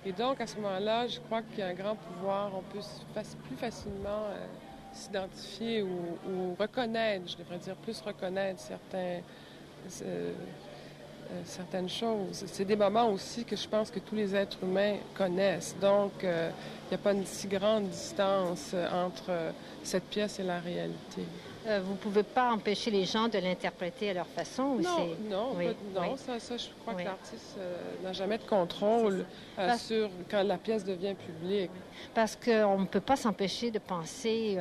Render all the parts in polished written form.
Et donc, à ce moment-là, je crois qu'il y a un grand pouvoir. On peut plus facilement s'identifier ou reconnaître, je devrais dire, plus reconnaître euh, certaines choses. C'est des moments aussi que je pense que tous les êtres humains connaissent. Donc, il n'y a pas une si grande distance entre cette pièce et la réalité. Vous ne pouvez pas empêcher les gens de l'interpréter à leur façon ou Non, c'est... non, Oui, non, oui, ça, je crois que oui. l'artiste n'a jamais de contrôle Parce, sur quand la pièce devient publique. parce qu'on ne peut pas s'empêcher de penser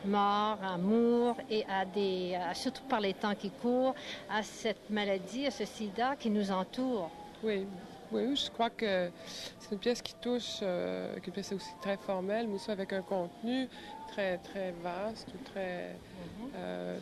mort, amour et surtout par les temps qui courent, à cette maladie, à ce sida qui nous entoure. Oui, oui, je crois que c'est une pièce qui touche, une pièce aussi très formelle, mais aussi avec un contenu très, très vaste ou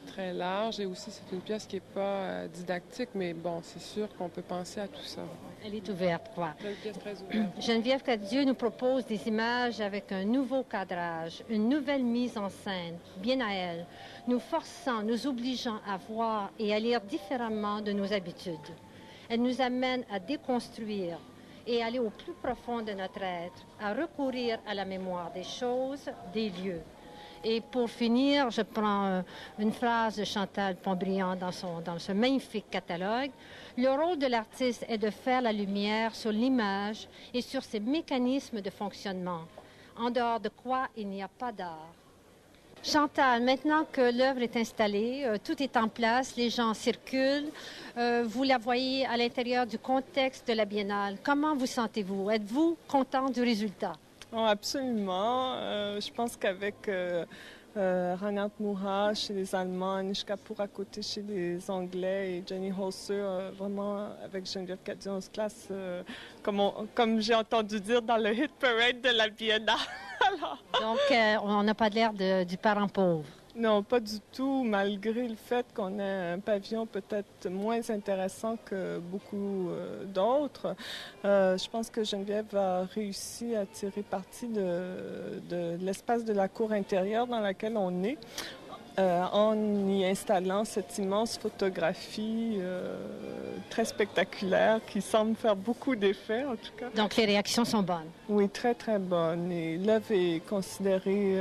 très large. Et aussi, c'est une pièce qui n'est pas didactique, mais bon, c'est sûr qu'on peut penser à tout ça. Elle est ouverte, quoi. C'est une pièce très ouverte. Geneviève Cadieux nous propose des images avec un nouveau cadrage, une nouvelle mise en scène, bien à elle, nous forçant, nous obligeant à voir et à lire différemment de nos habitudes. Elle nous amène à déconstruire et aller au plus profond de notre être, à recourir à la mémoire des choses, des lieux. Et pour finir, je prends une phrase de Chantal Pontbriand dans ce magnifique catalogue. Le rôle de l'artiste est de faire la lumière sur l'image et sur ses mécanismes de fonctionnement, en dehors de quoi il n'y a pas d'art. Chantal, maintenant que l'œuvre est installée, tout est en place, les gens circulent, vous la voyez à l'intérieur du contexte de la Biennale. Comment vous sentez-vous? Êtes-vous content du résultat? Oh, absolument. Je pense qu'avec Reinhard Mucha chez les Allemands, Anish Kapoor à côté chez les Anglais et Jenny Holzer, vraiment avec Geneviève Cadieux, on se classe, comme j'ai entendu dire, dans le hit parade de la Biennale. Donc, on n'a pas l'air du parent pauvre. Non, pas du tout, malgré le fait qu'on ait un pavillon peut-être moins intéressant que beaucoup d'autres. Je pense que Geneviève a réussi à tirer parti de l'espace de la cour intérieure dans laquelle on est. En y installant cette immense photographie très spectaculaire qui semble faire beaucoup d'effets, en tout cas. Donc, les réactions sont bonnes. Oui, très, très bonnes. Et l'œuvre est considérée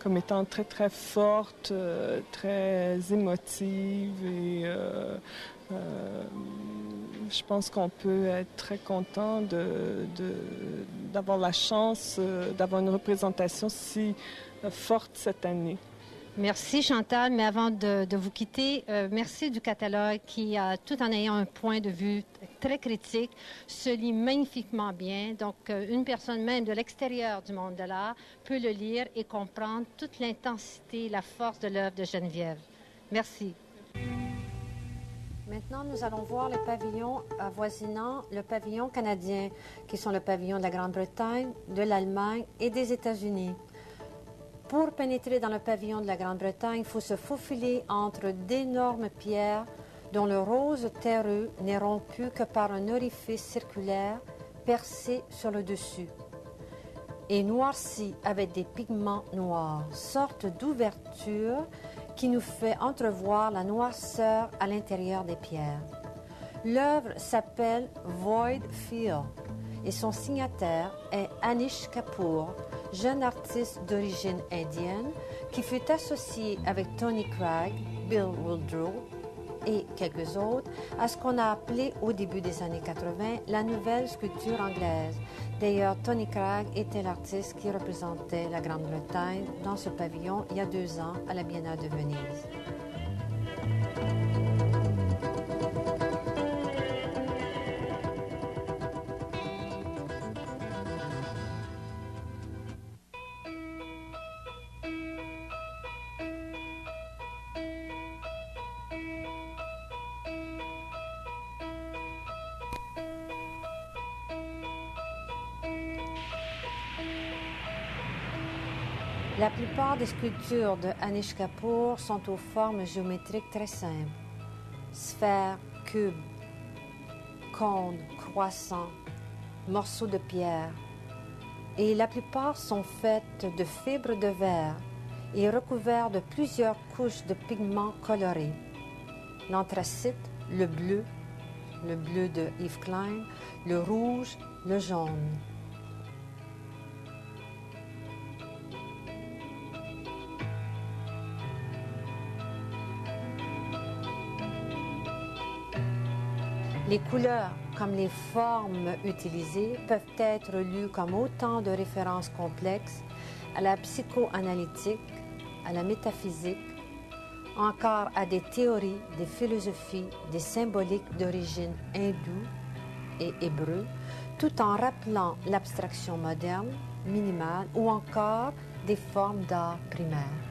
comme étant très, très forte, très émotive et je pense qu'on peut être très content d'avoir la chance d'avoir une représentation si forte cette année. Merci Chantal, mais avant de vous quitter, merci du catalogue qui, tout en ayant un point de vue très critique, se lit magnifiquement bien. Donc, une personne même de l'extérieur du monde de l'art peut le lire et comprendre toute l'intensité, la force de l'œuvre de Geneviève. Merci. Maintenant, nous allons voir les pavillons avoisinant le pavillon canadien, qui sont le pavillon de la Grande-Bretagne, de l'Allemagne et des États-Unis. Pour pénétrer dans le pavillon de la Grande-Bretagne, il faut se faufiler entre d'énormes pierres dont le rose terreux n'est rompu que par un orifice circulaire percé sur le dessus et noirci avec des pigments noirs, sorte d'ouverture qui nous fait entrevoir la noirceur à l'intérieur des pierres. L'œuvre s'appelle Void Field et son signataire est Anish Kapoor, jeune artiste d'origine indienne qui fut associé avec Tony Cragg, Bill Woodrow et quelques autres à ce qu'on a appelé au début des années 80 la nouvelle sculpture anglaise. D'ailleurs, Tony Cragg était l'artiste qui représentait la Grande-Bretagne dans ce pavillon il y a 2 ans à la Biennale de Venise. La plupart des sculptures de Anish Kapoor sont aux formes géométriques très simples. Sphères, cubes, cônes, croissants, morceaux de pierre. Et la plupart sont faites de fibres de verre et recouverts de plusieurs couches de pigments colorés. L'anthracite, le bleu de Yves Klein, le rouge, le jaune. Les couleurs comme les formes utilisées peuvent être lues comme autant de références complexes à la psychoanalytique, à la métaphysique, encore à des théories, des philosophies, des symboliques d'origine hindoue et hébreu, tout en rappelant l'abstraction moderne, minimale ou encore des formes d'art primaires.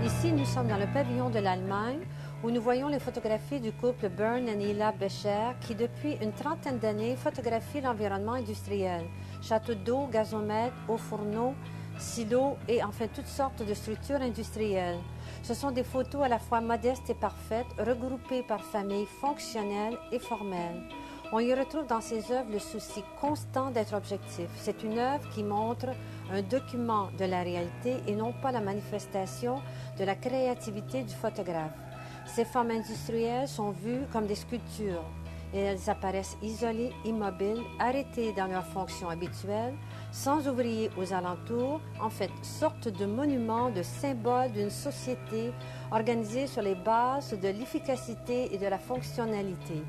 Ici, nous sommes dans le pavillon de l'Allemagne où nous voyons les photographies du couple Bernd et Nila Becher qui, depuis une trentaine d'années, photographie l'environnement industriel. Châteaux d'eau, gazomètres, hauts fourneaux, silos et enfin toutes sortes de structures industrielles. Ce sont des photos à la fois modestes et parfaites, regroupées par familles fonctionnelles et formelles. On y retrouve dans ses œuvres le souci constant d'être objectif. C'est une œuvre qui montre un document de la réalité et non pas la manifestation de la créativité du photographe. Ces formes industrielles sont vues comme des sculptures et elles apparaissent isolées, immobiles, arrêtées dans leur fonction habituelle, sans ouvriers aux alentours, en fait, sorte de monuments, de symboles d'une société organisée sur les bases de l'efficacité et de la fonctionnalité.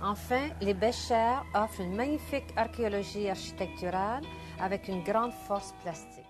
Enfin, les Becher offrent une magnifique archéologie architecturale avec une grande force plastique.